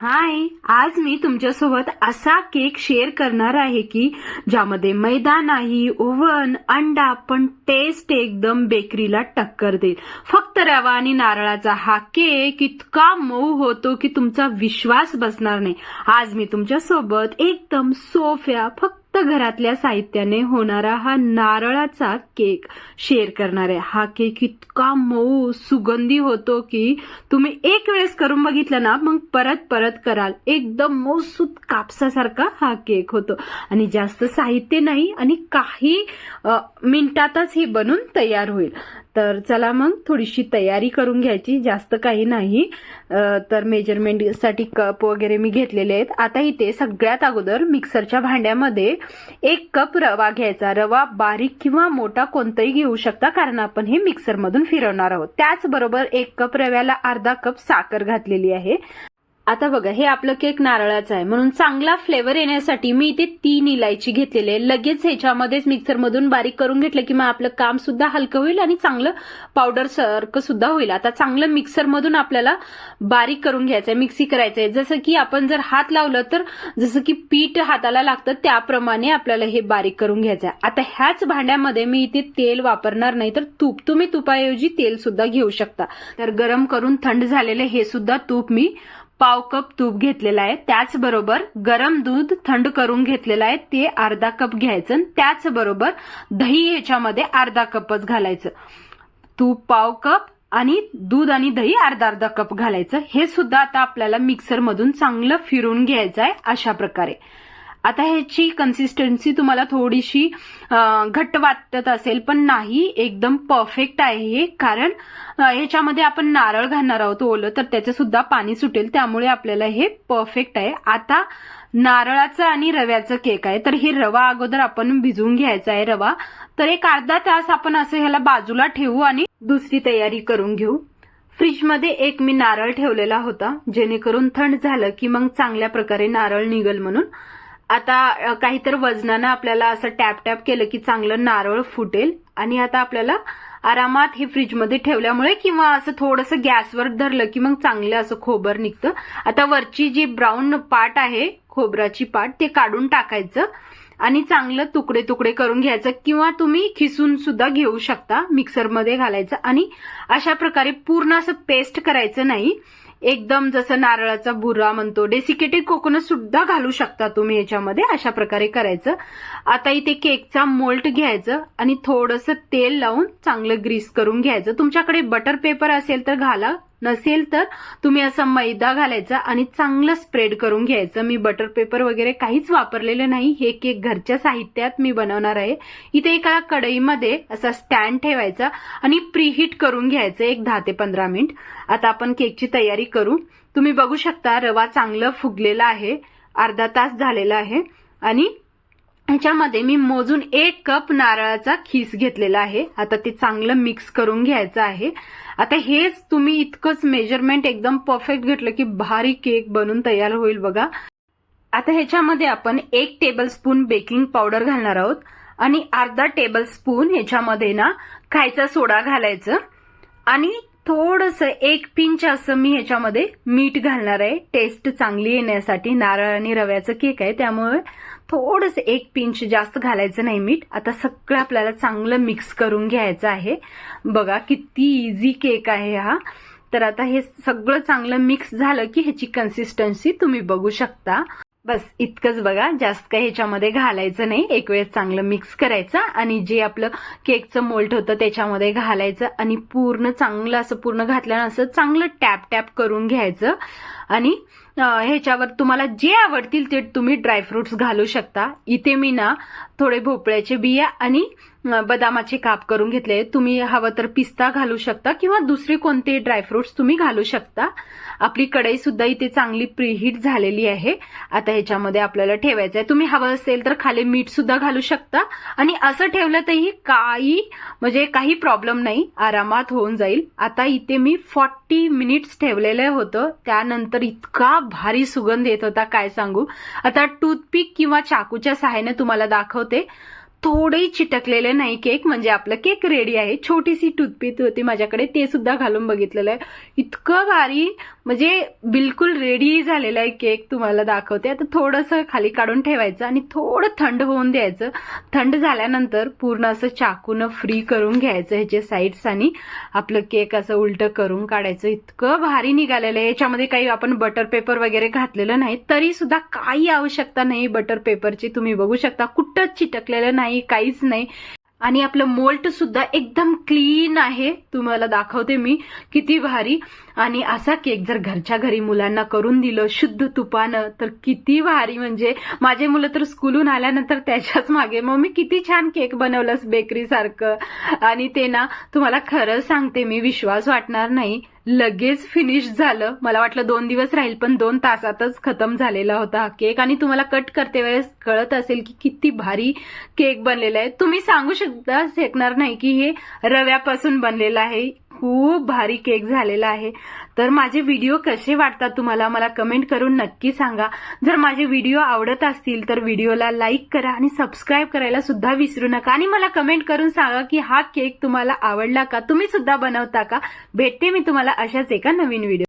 हाय, आज मी तुमच्यासोबत असा केक शेअर करणार आहे की ज्यामध्ये मैदा नाही, ओव्हन, अंडा, पण टेस्ट एकदम बेकरीला टक्कर देईल. फक्त रवा आणि नारळाचा हा केक इतका मऊ होतो की तुमचा विश्वास बसणार नाही. आज मी तुमच्यासोबत एकदम सोप्या फक्त घरातल्या साहित्याने होणारा हा नारळाचा केक शेअर करणार आहे. हा केक इतका मऊ सुगंधी होतो की तुम्ही एक वेळेस करून बघितलं ना मग परत परत कराल. एकदम मऊसूत कापसासारखा हा केक होतो आणि जास्त साहित्य नाही आणि काही मिनिटातच हे बनून तयार होईल. तर चला मग थोडीशी तयारी करून घ्यायची, जास्त काही नाही. तर मेजरमेंटसाठी कप वगैरे मी घेतलेले आहेत. आता इथे सगळ्यात अगोदर मिक्सरच्या भांड्यामध्ये 1 कप रवा घ्यायचा. रवा बारीक किंवा मोठा कोणताही घेऊ शकता कारण आपण हे मिक्सरमधून फिरवणार आहोत. त्याचबरोबर 1 कप रव्याला अर्धा कप साखर घातलेली आहे. आता बघा, हे आपलं केक नारळाचं आहे म्हणून चांगला फ्लेवर येण्यासाठी मी इथे 3 इलायची घेतलेली आहे. लगेच ह्याच्यामध्येच मिक्सरमधून बारीक करून घेतलं की मग आपलं काम सुद्धा हलकं होईल आणि चांगलं पावडर सारखं सुद्धा होईल. आता चांगलं मिक्सरमधून आपल्याला बारीक करून घ्यायचंय, मिक्सी करायचंय. जसं की आपण जर हात लावलं तर जसं की पीठ हाताला लागतं त्याप्रमाणे आपल्याला हे बारीक करून घ्यायचंय. आता ह्याच भांड्यामध्ये मी इथे तेल वापरणार नाही तर तूप, तुम्ही तुपाऐवजी तेल सुद्धा घेऊ शकता. तर गरम करून थंड झालेले हे सुद्धा तूप मी पाव कप तूप घेतलेलं आहे. त्याचबरोबर गरम दूध थंड करून घेतलेलं आहे ते अर्धा कप घ्यायचं. त्याचबरोबर दही ह्याच्यामध्ये अर्धा कपच घालायचं. तूप पाव कप आणि दूध आणि दही अर्धा अर्धा कप घालायचं. हे सुद्धा आता आपल्याला मिक्सर मधून चांगलं फिरून घ्यायचं आहे अशा प्रकारे. आता ह्याची कन्सिस्टन्सी तुम्हाला थोडीशी घट्ट वाटत असेल पण नाही, एकदम परफेक्ट आहे हे. कारण ह्याच्यामध्ये आपण नारळ घालणार आहोत ओलं, तर त्याचं सुद्धा पाणी सुटेल, त्यामुळे आपल्याला हे परफेक्ट आहे. आता नारळाचं आणि रव्याचं केक आहे तर हे रवा अगोदर आपण भिजवून घ्यायचा आहे. रवा तर एक अर्धा तास आपण असं ह्याला बाजूला ठेवू आणि दुसरी तयारी करून घेऊ. फ्रीजमध्ये एक मी नारळ ठेवलेला होता जेणेकरून थंड झालं की मग चांगल्या प्रकारे नारळ निघल म्हणून. आता काहीतरी वजनानं आपल्याला असं टॅप टॅप केलं की चांगलं नारळ फुटेल. आणि आता आपल्याला आरामात हे फ्रीजमध्ये ठेवल्यामुळे किंवा असं थोडंसं गॅसवर धरलं की मग चांगलं असं खोबर निघतं. आता वरची जी ब्राऊन पार्ट आहे खोबराची पार्ट ते काढून टाकायचं आणि चांगलं तुकडे तुकडे करून घ्यायचं किंवा तुम्ही खिसून सुद्धा घेऊ शकता. मिक्सरमध्ये घालायचं आणि अशा प्रकारे पूर्ण असं पेस्ट करायचं नाही, एकदम जसं नारळाचा बुरा म्हणतो, डेसिकेटेड कोकोनट सुद्धा घालू शकता तुम्ही याच्यामध्ये. अशा प्रकारे करायचं. आता इथे केकचा मोल्ड घ्यायचं आणि थोडंसं तेल लावून चांगलं ग्रीस करून घ्यायचं. तुमच्याकडे बटर पेपर असेल तर घाला, नसेल तर तुम्ही असं मैदा घालायचा आणि चांगलं स्प्रेड करून घ्यायचं. मी बटर पेपर वगैरे काहीच वापरलेलं नाही. हे केक घरच्या साहित्यात मी बनवणार आहे. इथे एका कढईमध्ये असा स्टँड ठेवायचा आणि प्रीहीट करून घ्यायचं एक 10 ते 15 मिनिट. आता आपण केकची तयारी करू. तुम्ही बघू शकता रवा चांगलं फुगलेला आहे, अर्धा तास झालेला आहे. आणि ह्याच्यामध्ये मी मोजून 1 कप नारळाचा खीस घेतलेला आहे. आता ते चांगलं मिक्स करून घ्यायचं आहे. आता हेच तुम्ही इतकंच मेजरमेंट एकदम परफेक्ट घेतलं की भारी केक बनून तयार होईल बघा. आता ह्याच्यामध्ये आपण 1 टेबलस्पून बेकिंग पावडर घालणार आहोत आणि अर्धा टेबलस्पून ह्याच्यामध्ये ना खायचा सोडा घालायचं आणि थोडंसं 1 पिंच असं मी ह्याच्यामध्ये मीठ घालणार आहे टेस्ट चांगली येण्यासाठी. नारळ आणि रव्याचं केक आहे त्यामुळे थोडंसं 1 पिंच, जास्त घालायचं नाही मीठ. आता सगळं आपल्याला चांगलं मिक्स करून घ्यायचं आहे. बघा किती इझी केक आहे हा. तर आता हे सगळं चांगलं मिक्स झालं की ह्याची कन्सिस्टन्सी तुम्ही बघू शकता. बस इतकंच बघा, जास्त काही ह्याच्यामध्ये घालायचं नाही. एक वेळेस चांगलं मिक्स करायचं आणि जे आपलं केकचं मोल्ड होतं त्याच्यामध्ये घालायचं आणि पूर्ण चांगलं असं पूर्ण घातल्यानंतर चांगलं टॅप टॅप करून घ्यायचं. आणि ह्याच्यावर तुम्हाला जे आवडतील ते तुम्ही ड्रायफ्रुट्स घालू शकता. इथे मी ना थोडे भोपळ्याचे बिया आणि बदामाचे काप करून घेतले. तुम्ही हवं तर पिस्ता घालू शकता किंवा दुसरे कोणते ड्रायफ्रुट्स तुम्ही घालू शकता. आपली कढई सुद्धा इथे चांगली प्रीहीट झालेली आहे. आता ह्याच्यामध्ये आपल्याला ठेवायचं आहे. तुम्ही हवं असेल तर खाली मीठ सुद्धा घालू शकता आणि असं ठेवलं तरी काही प्रॉब्लेम नाही, आरामात होऊन जाईल. आता इथे मी 40 मिनिट्स ठेवलेलं होतं. त्यानंतर इतका भारी सुगंध येत होता काय सांगू. आता टूथपिक किंवा चाकूच्या सहाय्याने तुम्हाला दाखवते. थोडेही चिटकलेले नाही केक, म्हणजे आपलं केक रेडी आहे. छोटीशी टूथपिक होती माझ्याकडे, ते सुद्धा घालून बघितलेलं आहे. इतकं भारी म्हणजे बिलकुल रेडी झालेला आहे केक. तुम्हाला दाखवते. आता थोडंसं खाली काढून ठेवायचं आणि थोडं थंड होऊन द्यायचं. थंड झाल्यानंतर पूर्ण असं चाकून फ्री करून घ्यायचं ह्याचे साईड्स आणि आपलं केक असं उलटं करून काढायचं. इतकं भारी निघालेलं आहे. याच्यामध्ये काही आपण बटर पेपर वगैरे घातलेलं नाही, तरी सुद्धा काही आवश्यकता नाही बटर पेपरची. तुम्ही बघू शकता कुठंच चिटकलेलं नाही, काहीच नाही. आणि आपलं मोल्ट सुद्धा एकदम क्लीन आहे. तुम्हाला दाखवते मी किती भारी. आणि असा केक जर घरच्या घरी मुलांना करून दिलं शुद्ध तुपानं तर किती भारी. म्हणजे माझे मुलं तर स्कूलहून आल्यानंतर त्याच्याच मागे, मम्मी किती छान केक बनवलंस बेकरी सारखं. आणि ते ना तुम्हाला खरं सांगते मी, विश्वास वाटणार नाही, लगेच फिनिश झालं. मला वाटलं 2 दिवस राहील, पण 2 तासातच खतम झालेला होता हा केक. आणि तुम्हाला कट करते वेळेस कळत असेल की किती भारी केक बनलेला आहे. तुम्ही सांगू शकणार नाही की हे रव्यापासून बनलेला आहे. खूप भारी केक झालेला आहे. तर माझे व्हिडिओ कसे वाटतात तुम्हाला मला कमेंट करून नक्की सांगा. जर माझे व्हिडिओ आवडत असतील तर व्हिडिओला लाईक करा आणि सबस्क्राईब करायला सुद्धा विसरू नका. आणि मला कमेंट करून सांगा की हा केक तुम्हाला आवडला का, तुम्ही सुद्धा बनवता का. भेटते मी तुम्हाला अशाच एका नवीन व्हिडिओ.